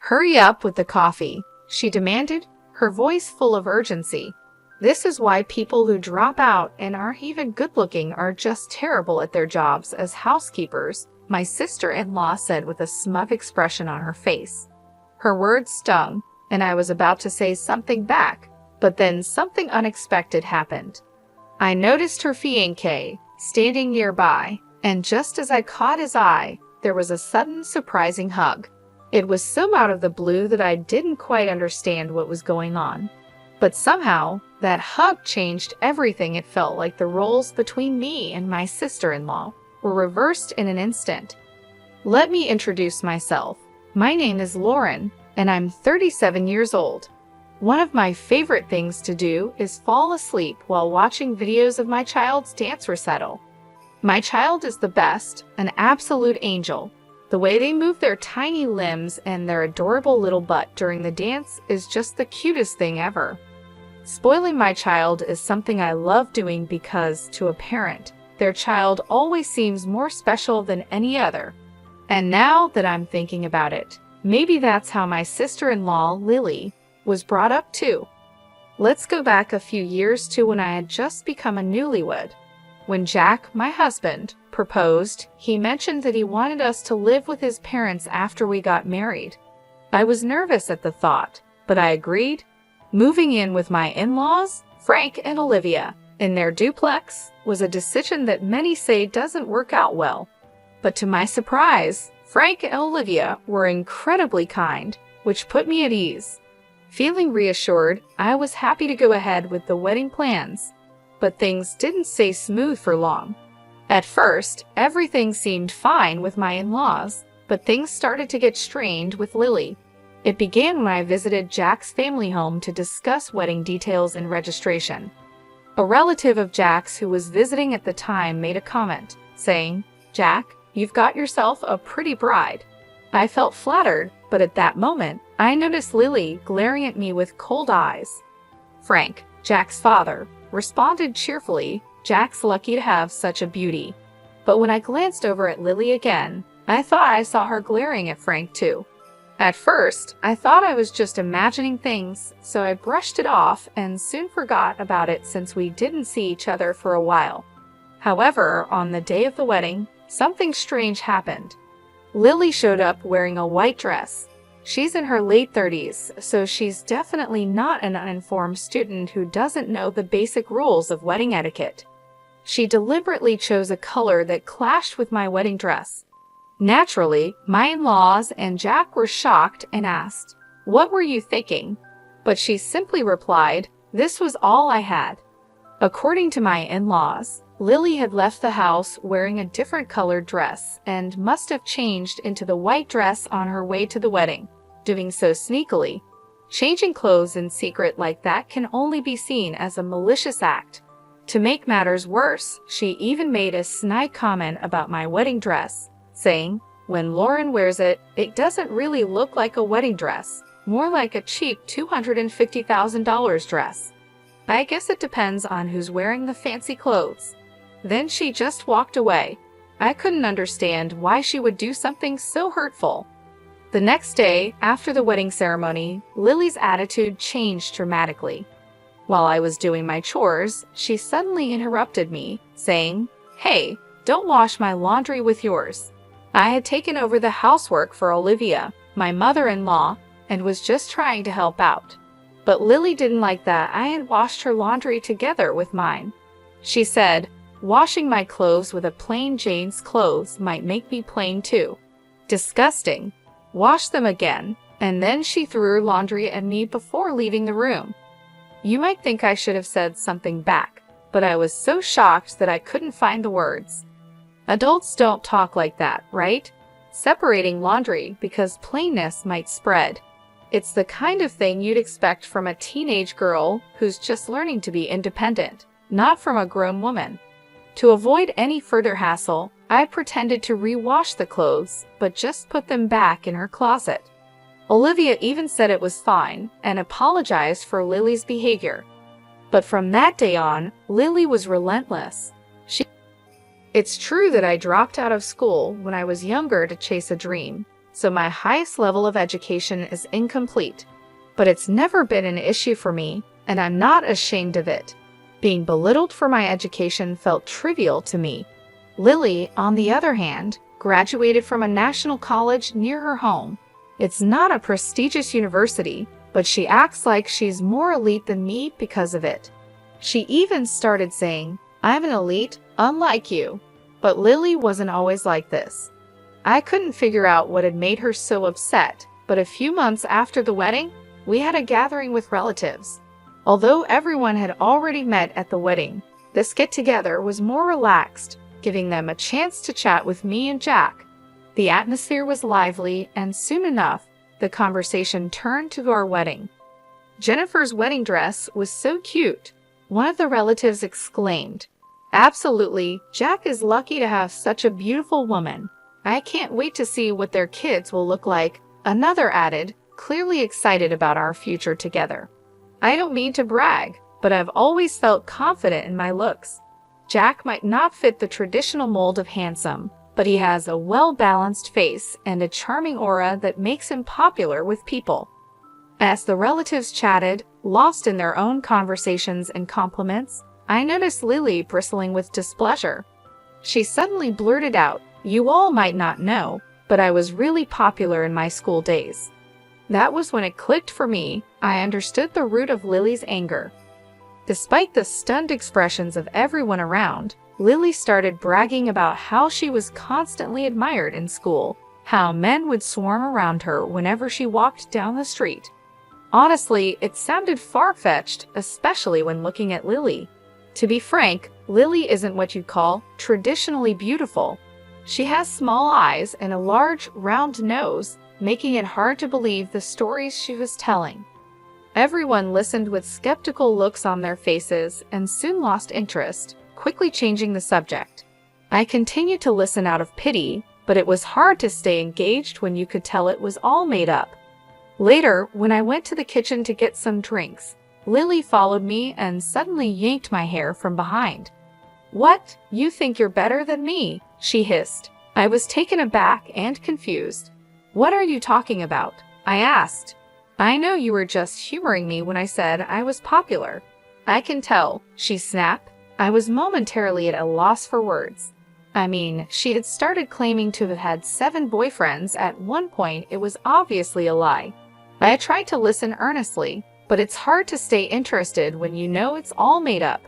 Hurry up with the coffee, she demanded, her voice full of urgency. This is why people who drop out and aren't even good-looking are just terrible at their jobs as housekeepers, my sister-in-law said with a smug expression on her face. Her words stung, and I was about to say something back, but then something unexpected happened. I noticed her fiancé standing nearby, and just as I caught his eye, there was a sudden surprising hug. It was so out of the blue that I didn't quite understand what was going on. But somehow, that hug changed everything. It felt like the roles between me and my sister-in-law were reversed in an instant. Let me introduce myself. My name is Lauren, and I'm 37 years old. One of my favorite things to do is fall asleep while watching videos of my child's dance recital. My child is the best, an absolute angel. The way they move their tiny limbs and their adorable little butt during the dance is just the cutest thing ever. Spoiling my child is something I love doing because, to a parent, their child always seems more special than any other. And now that I'm thinking about it, maybe that's how my sister-in-law, Lily, was brought up too. Let's go back a few years to when I had just become a newlywed. When Jack, my husband, proposed, he mentioned that he wanted us to live with his parents after we got married. I was nervous at the thought, but I agreed. Moving in with my in-laws, Frank and Olivia, in their duplex, was a decision that many say doesn't work out well. But to my surprise, Frank and Olivia were incredibly kind, which put me at ease. Feeling reassured, I was happy to go ahead with the wedding plans. But things didn't stay smooth for long. At first, everything seemed fine with my in-laws, but things started to get strained with Lily. It began when I visited Jack's family home to discuss wedding details and registration. A relative of Jack's who was visiting at the time made a comment, saying, "Jack, you've got yourself a pretty bride." I felt flattered, but at that moment, I noticed Lily glaring at me with cold eyes. Frank, Jack's father, responded cheerfully, "Jack's lucky to have such a beauty." But when I glanced over at Lily again, I thought I saw her glaring at Frank too. At first, I thought I was just imagining things, so I brushed it off and soon forgot about it since we didn't see each other for a while. However, on the day of the wedding, something strange happened. Lily showed up wearing a white dress. She's in her late 30s, so she's definitely not an uninformed student who doesn't know the basic rules of wedding etiquette. She deliberately chose a color that clashed with my wedding dress. Naturally, my in-laws and Jack were shocked and asked, "What were you thinking?" But she simply replied, "This was all I had." According to my in-laws, Lily had left the house wearing a different colored dress and must have changed into the white dress on her way to the wedding, doing so sneakily. Changing clothes in secret like that can only be seen as a malicious act. To make matters worse, she even made a snide comment about my wedding dress, saying, "When Lauren wears it, it doesn't really look like a wedding dress, more like a cheap $250,000 dress. I guess it depends on who's wearing the fancy clothes." Then she just walked away. I couldn't understand why she would do something so hurtful. The next day, after the wedding ceremony, Lily's attitude changed dramatically. While I was doing my chores, she suddenly interrupted me, saying, "Hey, don't wash my laundry with yours." I had taken over the housework for Olivia, my mother-in-law, and was just trying to help out. But Lily didn't like that I had washed her laundry together with mine. She said, "Washing my clothes with a plain Jane's clothes might make me plain too. Disgusting. Wash them again." And then she threw her laundry at me before leaving the room. You might think I should have said something back, but I was so shocked that I couldn't find the words. Adults don't talk like that, right? Separating laundry because plainness might spread. It's the kind of thing you'd expect from a teenage girl who's just learning to be independent, not from a grown woman. To avoid any further hassle, I pretended to rewash the clothes, but just put them back in her closet. Olivia even said it was fine and apologized for Lily's behavior. But from that day on, Lily was relentless. It's true that I dropped out of school when I was younger to chase a dream. so my highest level of education is incomplete. But it's never been an issue for me, and I'm not ashamed of it. Being belittled for my education felt trivial to me. Lily, on the other hand, graduated from a national college near her home. It's not a prestigious university, but she acts like she's more elite than me because of it. She even started saying, "I'm an elite, unlike you." But Lily wasn't always like this. I couldn't figure out what had made her so upset, but a few months after the wedding, we had a gathering with relatives. Although everyone had already met at the wedding, this get-together was more relaxed, giving them a chance to chat with me and Jack. The atmosphere was lively, and soon enough, the conversation turned to our wedding. Jennifer's wedding dress was so cute. One of the relatives exclaimed, "Absolutely, Jack is lucky to have such a beautiful woman. I can't wait to see what their kids will look like," another added, clearly excited about our future together. I don't mean to brag, but I've always felt confident in my looks. Jack might not fit the traditional mold of handsome, but he has a well-balanced face and a charming aura that makes him popular with people. As the relatives chatted, lost in their own conversations and compliments, I noticed Lily bristling with displeasure. She suddenly blurted out, "You all might not know, but I was really popular in my school days." That was when it clicked for me. I understood the root of Lily's anger. Despite the stunned expressions of everyone around, Lily started bragging about how she was constantly admired in school, how men would swarm around her whenever she walked down the street. Honestly, it sounded far-fetched, especially when looking at Lily. To be frank, Lily isn't what you'd call traditionally beautiful. She has small eyes and a large, round nose, making it hard to believe the stories she was telling. Everyone listened with skeptical looks on their faces and soon lost interest, quickly changing the subject. I continued to listen out of pity, but it was hard to stay engaged when you could tell it was all made up. Later, when I went to the kitchen to get some drinks, Lily followed me and suddenly yanked my hair from behind. "What? You think you're better than me?" she hissed. I was taken aback and confused. "What are you talking about?" I asked. "I know you were just humoring me when I said I was popular." "I can tell," she snapped. I was momentarily at a loss for words. I mean, she had started claiming to have had 7 boyfriends at one point. It was obviously a lie. I tried to listen earnestly, but it's hard to stay interested when you know it's all made up.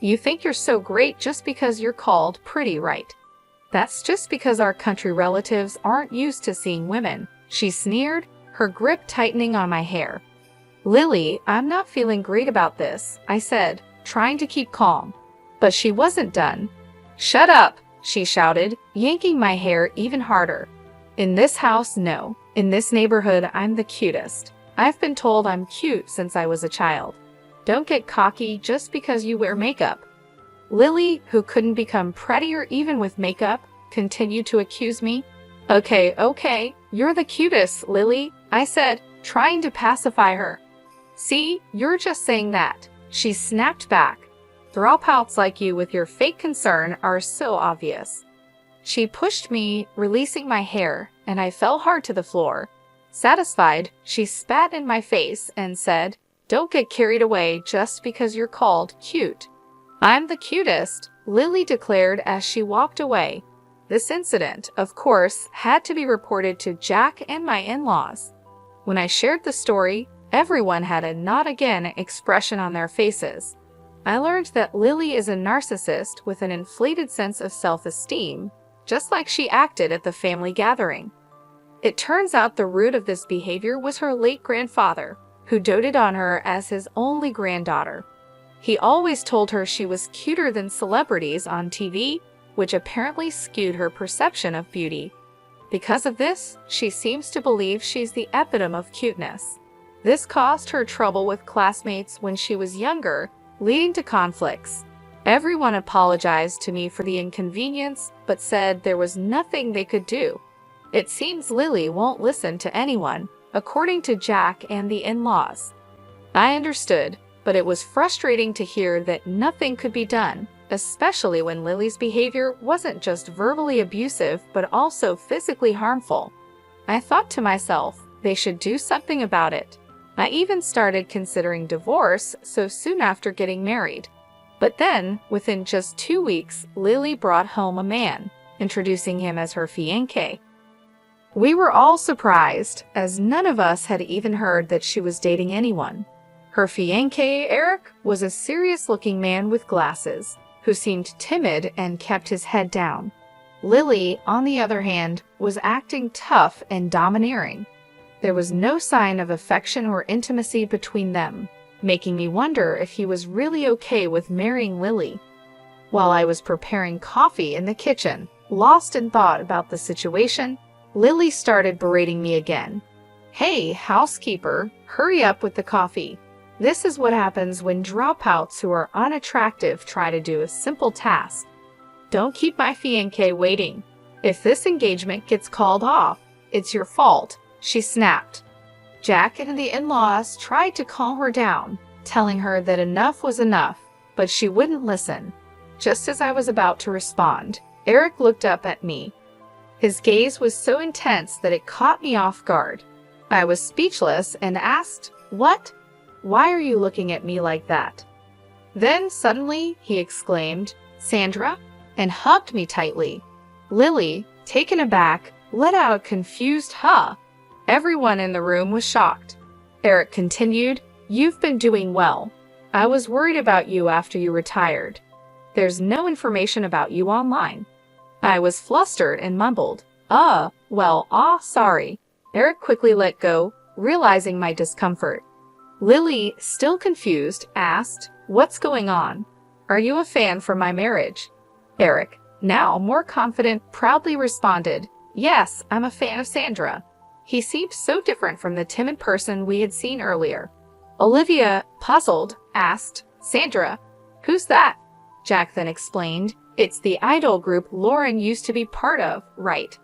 "You think you're so great just because you're called pretty, right? That's just because our country relatives aren't used to seeing women," she sneered, her grip tightening on my hair. "Lily, I'm not feeling great about this," I said, trying to keep calm. But she wasn't done. "Shut up," she shouted, yanking my hair even harder. "In this house, no. In this neighborhood, I'm the cutest. I've been told I'm cute since I was a child. Don't get cocky just because you wear makeup." Lily, who couldn't become prettier even with makeup, continued to accuse me. Okay, you're the cutest, Lily," I said, trying to pacify her. "See, you're just saying that," she snapped back. "Dropouts like you with your fake concern are so obvious." She pushed me, releasing my hair, and I fell hard to the floor. Satisfied, she spat in my face and said, "Don't get carried away just because you're called cute." "I'm the cutest," Lily declared as she walked away. This incident, of course, had to be reported to Jack and my in-laws. When I shared the story, everyone had a "not again" expression on their faces. I learned that Lily is a narcissist with an inflated sense of self-esteem, just like she acted at the family gathering. It turns out the root of this behavior was her late grandfather, who doted on her as his only granddaughter. He always told her she was cuter than celebrities on TV, which apparently skewed her perception of beauty. Because of this, she seems to believe she's the epitome of cuteness. This caused her trouble with classmates when she was younger, leading to conflicts. Everyone apologized to me for the inconvenience, but said there was nothing they could do. It seems Lily won't listen to anyone, according to Jack and the in-laws. I understood, but it was frustrating to hear that nothing could be done, especially when Lily's behavior wasn't just verbally abusive but also physically harmful. I thought to myself, they should do something about it. I even started considering divorce so soon after getting married. But then, within just 2 weeks, Lily brought home a man, introducing him as her fiancé. We were all surprised, as none of us had even heard that she was dating anyone. Her fiancé, Eric, was a serious-looking man with glasses, who seemed timid and kept his head down. Lily, on the other hand, was acting tough and domineering. There was no sign of affection or intimacy between them, making me wonder if he was really okay with marrying Lily. While I was preparing coffee in the kitchen, lost in thought about the situation, Lily started berating me again. "Hey, housekeeper, hurry up with the coffee. This is what happens when dropouts who are unattractive try to do a simple task. Don't keep my fiancé waiting. If this engagement gets called off, it's your fault," she snapped. Jack and the in-laws tried to calm her down, telling her that enough was enough, but she wouldn't listen. Just as I was about to respond, Eric looked up at me. His gaze was so intense that it caught me off guard. I was speechless and asked, "What? Why are you looking at me like that?" Then suddenly he exclaimed, "Sandra," and hugged me tightly. Lily, taken aback, let out a confused "huh." Everyone in the room was shocked. Eric continued, "You've been doing well. I was worried about you after you retired. There's no information about you online." I was flustered and mumbled, sorry." Eric quickly let go, realizing my discomfort. Lily, still confused, asked, "What's going on? Are you a fan for my marriage?" Eric, now more confident, proudly responded, "Yes, I'm a fan of Sandra." He seemed so different from the timid person we had seen earlier. Olivia, puzzled, asked, "Sandra, who's that?" Jack then explained, "It's the idol group Lauren used to be part of, right?"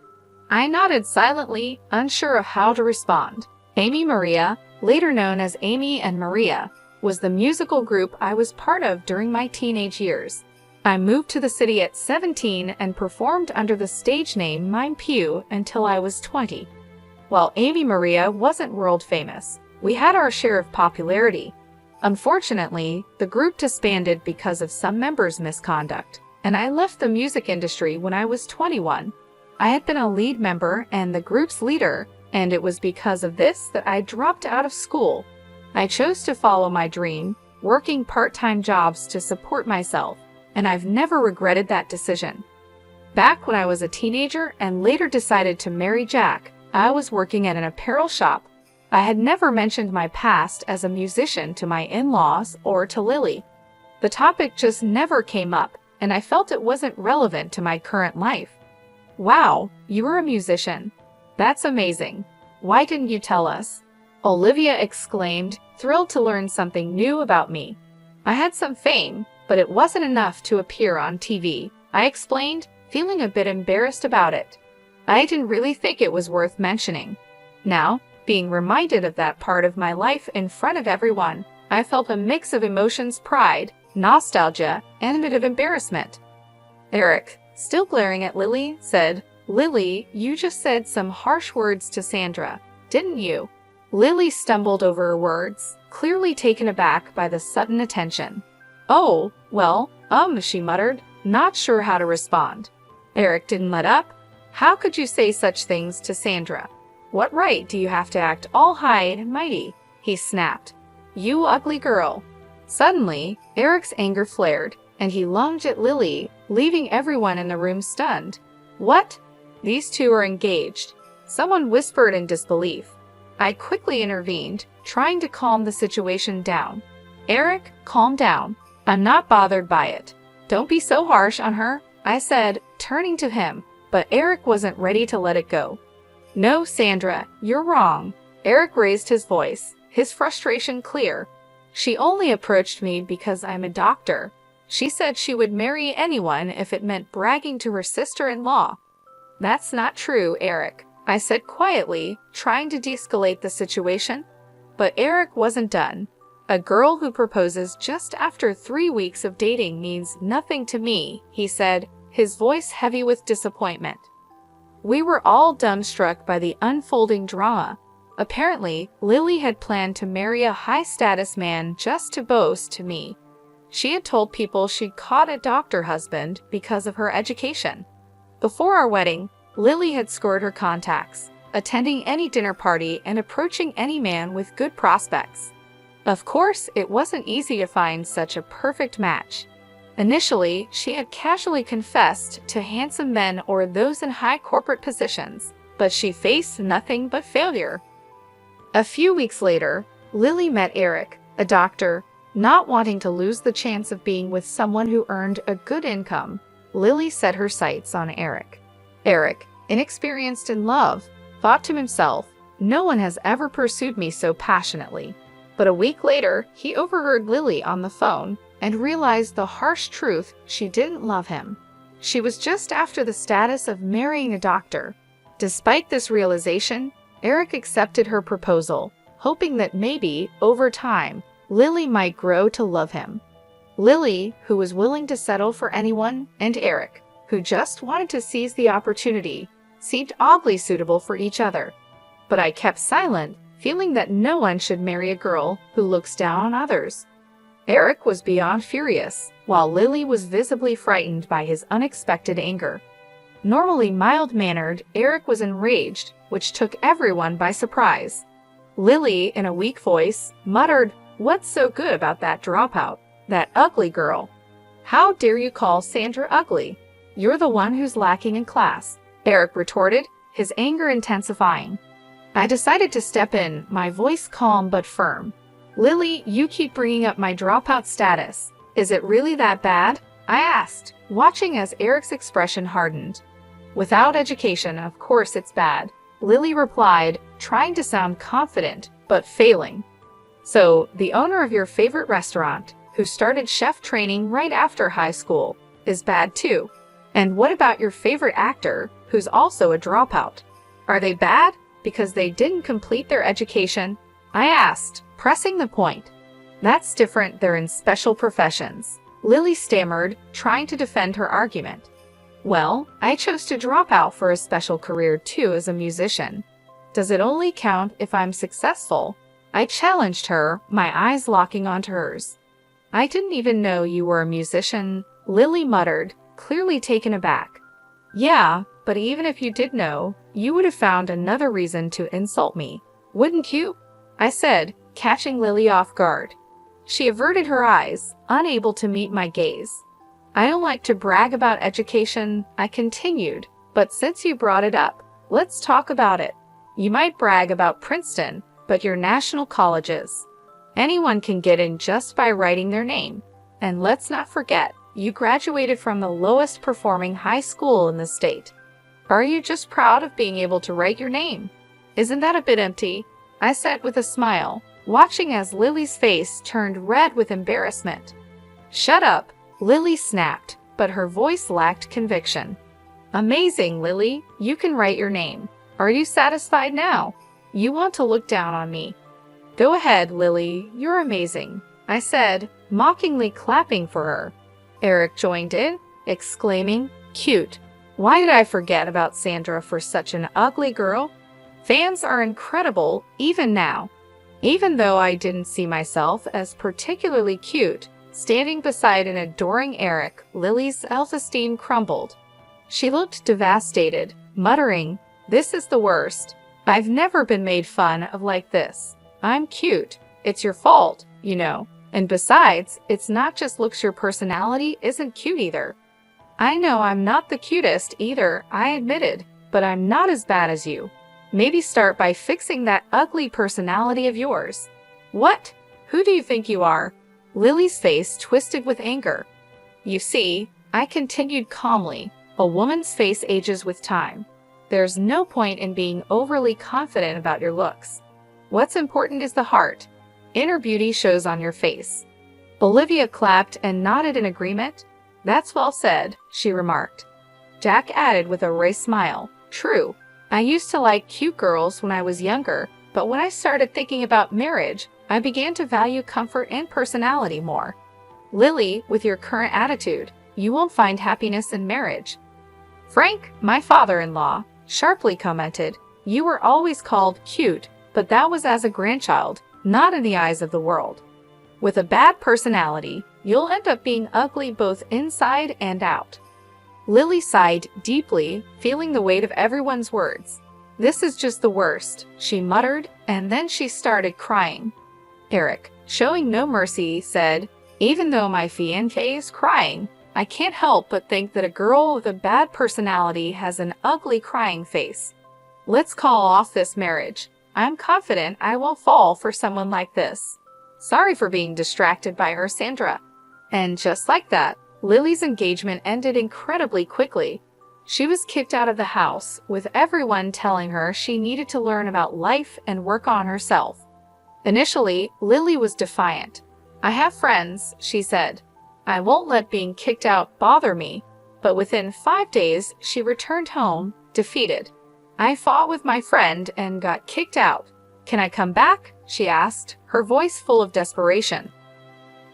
I nodded silently, unsure of how to respond. Amy Maria, later known as Amy and Maria, was the musical group I was part of during my teenage years. I moved to the city at 17 and performed under the stage name Mime Pew until I was 20. While Amy Maria wasn't world famous, we had our share of popularity. Unfortunately, the group disbanded because of some members' misconduct, and I left the music industry when I was 21. I had been a lead member and the group's leader, and it was because of this that I dropped out of school. I chose to follow my dream, working part-time jobs to support myself, and I've never regretted that decision. Back when I was a teenager and later decided to marry Jack, I was working at an apparel shop. I had never mentioned my past as a musician to my in-laws or to Lily. The topic just never came up, and I felt it wasn't relevant to my current life. "Wow, you were a musician. That's amazing. Why didn't you tell us?" Olivia exclaimed, thrilled to learn something new about me. "I had some fame, but it wasn't enough to appear on TV," I explained, feeling a bit embarrassed about it. I didn't really think it was worth mentioning. Now, being reminded of that part of my life in front of everyone, I felt a mix of emotions: pride, nostalgia, and a bit of embarrassment. Eric, still glaring at Lily, said, "Lily, you just said some harsh words to Sandra, didn't you?" Lily stumbled over her words, clearly taken aback by the sudden attention. "Oh, well, she muttered, not sure how to respond. Eric didn't let up. "How could you say such things to Sandra? What right do you have to act all high and mighty?" he snapped. "You ugly girl." Suddenly, Eric's anger flared, and he lunged at Lily, leaving everyone in the room stunned. "What? These two are engaged," someone whispered in disbelief. I quickly intervened, trying to calm the situation down. "Eric, calm down. I'm not bothered by it. Don't be so harsh on her," I said, turning to him, but Eric wasn't ready to let it go. "No, Sandra, you're wrong." Eric raised his voice, his frustration clear. "She only approached me because I'm a doctor. She said she would marry anyone if it meant bragging to her sister-in-law." "That's not true, Eric," I said quietly, trying to de-escalate the situation. But Eric wasn't done. "A girl who proposes just after 3 weeks of dating means nothing to me," he said, his voice heavy with disappointment. We were all dumbstruck by the unfolding drama. Apparently, Lily had planned to marry a high-status man just to boast to me. She had told people she'd caught a doctor husband because of her education. Before our wedding, Lily had scored her contacts, attending any dinner party and approaching any man with good prospects. Of course, it wasn't easy to find such a perfect match. Initially, she had casually confessed to handsome men or those in high corporate positions, but she faced nothing but failure. A few weeks later, Lily met Eric, a doctor. Not wanting to lose the chance of being with someone who earned a good income, Lily set her sights on Eric. Eric, inexperienced in love, thought to himself, "No one has ever pursued me so passionately." But a week later, he overheard Lily on the phone and realized the harsh truth: she didn't love him. She was just after the status of marrying a doctor. Despite this realization, Eric accepted her proposal, hoping that maybe, over time, Lily might grow to love him. Lily, who was willing to settle for anyone, and Eric, who just wanted to seize the opportunity, seemed oddly suitable for each other. But I kept silent, feeling that no one should marry a girl who looks down on others. Eric was beyond furious, while Lily was visibly frightened by his unexpected anger. Normally mild-mannered, Eric was enraged, which took everyone by surprise. Lily, in a weak voice, muttered, "What's so good about that dropout? That ugly girl? How dare you call Sandra ugly? You're the one who's lacking in class," Eric retorted, his anger intensifying. I decided to step in, my voice calm but firm. "Lily, you keep bringing up my dropout status. Is it really that bad?" I asked, watching as Eric's expression hardened. "Without education, of course it's bad," Lily replied, trying to sound confident, but failing. "So, the owner of your favorite restaurant, who started chef training right after high school, is bad too. And what about your favorite actor, who's also a dropout? Are they bad because they didn't complete their education?" I asked, pressing the point. "That's different, they're in special professions," Lily stammered, trying to defend her argument. "Well, I chose to drop out for a special career too as a musician. Does it only count if I'm successful?" I challenged her, my eyes locking onto hers. "I didn't even know you were a musician," Lily muttered, clearly taken aback. "Yeah, but even if you did know, you would have found another reason to insult me, wouldn't you?" I said, catching Lily off guard. She averted her eyes, unable to meet my gaze. "I don't like to brag about education," I continued, "but since you brought it up, let's talk about it. You might brag about Princeton, but your national colleges. Anyone can get in just by writing their name. And let's not forget, you graduated from the lowest performing high school in the state. Are you just proud of being able to write your name? Isn't that a bit empty?" I said with a smile, watching as Lily's face turned red with embarrassment. "Shut up," Lily snapped, but her voice lacked conviction. "Amazing, Lily, you can write your name. Are you satisfied now? You want to look down on me?" "Go ahead, Lily, you're amazing," I said, mockingly clapping for her. Eric joined in, exclaiming, "Cute. Why did I forget about Sandra for such an ugly girl? Fans are incredible, even now." Even though I didn't see myself as particularly cute, standing beside an adoring Eric, Lily's self-esteem crumbled. She looked devastated, muttering, "This is the worst. I've never been made fun of like this. I'm cute. It's your fault, you know. And besides, it's not just looks, your personality isn't cute either." "I know I'm not the cutest either," I admitted, "but I'm not as bad as you. Maybe start by fixing that ugly personality of yours." "What? Who do you think you are?" Lily's face twisted with anger. "You see," I continued calmly, "a woman's face ages with time. There's no point in being overly confident about your looks. What's important is the heart. Inner beauty shows on your face." Olivia clapped and nodded in agreement. "That's well said," she remarked. Jack added with a wry smile, "True. I used to like cute girls when I was younger, but when I started thinking about marriage, I began to value comfort and personality more. Lily, with your current attitude, you won't find happiness in marriage." Frank, my father-in-law, sharply commented, "You were always called cute, but that was as a grandchild, not in the eyes of the world. With a bad personality, you'll end up being ugly both inside and out." Lily sighed deeply, feeling the weight of everyone's words. "This is just the worst," she muttered, and then she started crying. Eric, showing no mercy, said, "Even though my fiancé is crying, I can't help but think that a girl with a bad personality has an ugly crying face. Let's call off this marriage. I'm confident I won't fall for someone like this. Sorry for being distracted by her, Sandra." And just like that, Lily's engagement ended incredibly quickly. She was kicked out of the house, with everyone telling her she needed to learn about life and work on herself. Initially, Lily was defiant. "I have friends," she said. "I won't let being kicked out bother me." But within 5 days, she returned home, defeated. "I fought with my friend and got kicked out. Can I come back?" she asked, her voice full of desperation.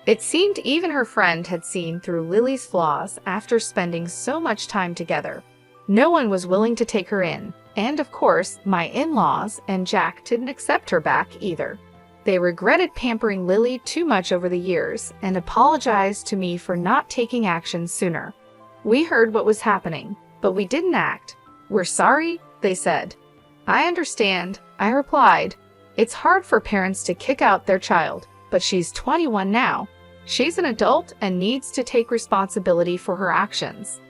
It seemed even her friend had seen through Lily's flaws after spending so much time together. No one was willing to take her in, and of course, my in-laws and Jack didn't accept her back either. They regretted pampering Lily too much over the years and apologized to me for not taking action sooner. "We heard what was happening, but we didn't act. We're sorry," they said. "I understand," I replied. "It's hard for parents to kick out their child, but she's 21 now. She's an adult and needs to take responsibility for her actions."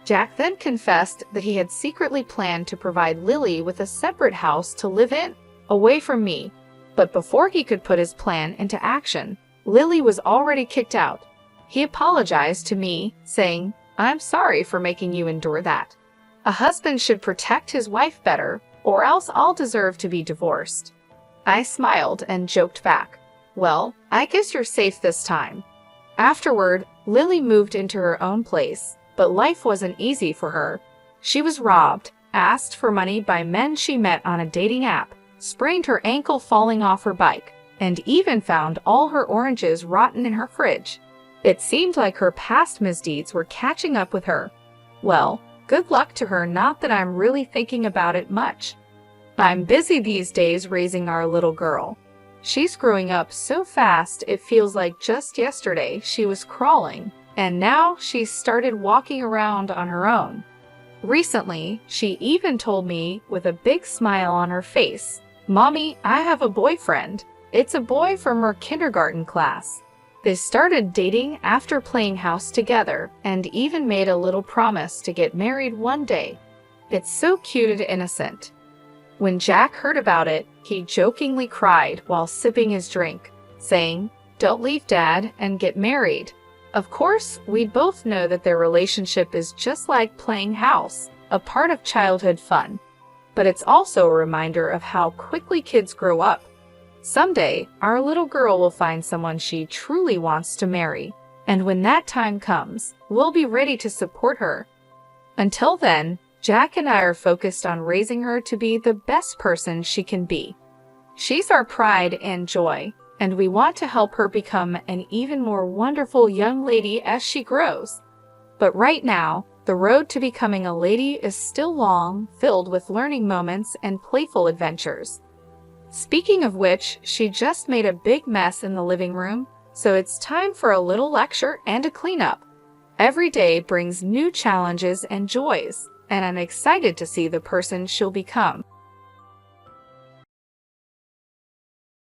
Jack then confessed that he had secretly planned to provide Lily with a separate house to live in, away from me. But before he could put his plan into action, Lily was already kicked out. He apologized to me, saying, "I'm sorry for making you endure that. A husband should protect his wife better, or else I'll deserve to be divorced." I smiled and joked back, "Well, I guess you're safe this time." Afterward, Lily moved into her own place, but life wasn't easy for her. She was robbed, asked for money by men she met on a dating app, sprained her ankle falling off her bike, and even found all her oranges rotten in her fridge. It seemed like her past misdeeds were catching up with her. Well, good luck to her, not that I'm really thinking about it much. I'm busy these days raising our little girl. She's growing up so fast it feels like just yesterday she was crawling, and now she's started walking around on her own. Recently, she even told me with a big smile on her face, "Mommy, I have a boyfriend. It's a boy from her kindergarten class." They started dating after playing house together and even made a little promise to get married one day. It's so cute and innocent. When Jack heard about it, he jokingly cried while sipping his drink, saying, "Don't leave Dad and get married." Of course, we both know that their relationship is just like playing house, a part of childhood fun. But it's also a reminder of how quickly kids grow up. Someday, our little girl will find someone she truly wants to marry, and when that time comes, we'll be ready to support her. Until then, Jack and I are focused on raising her to be the best person she can be. She's our pride and joy, and we want to help her become an even more wonderful young lady as she grows. But right now, the road to becoming a lady is still long, filled with learning moments and playful adventures. Speaking of which, she just made a big mess in the living room, so it's time for a little lecture and a cleanup. Every day brings new challenges and joys, and I'm excited to see the person she'll become.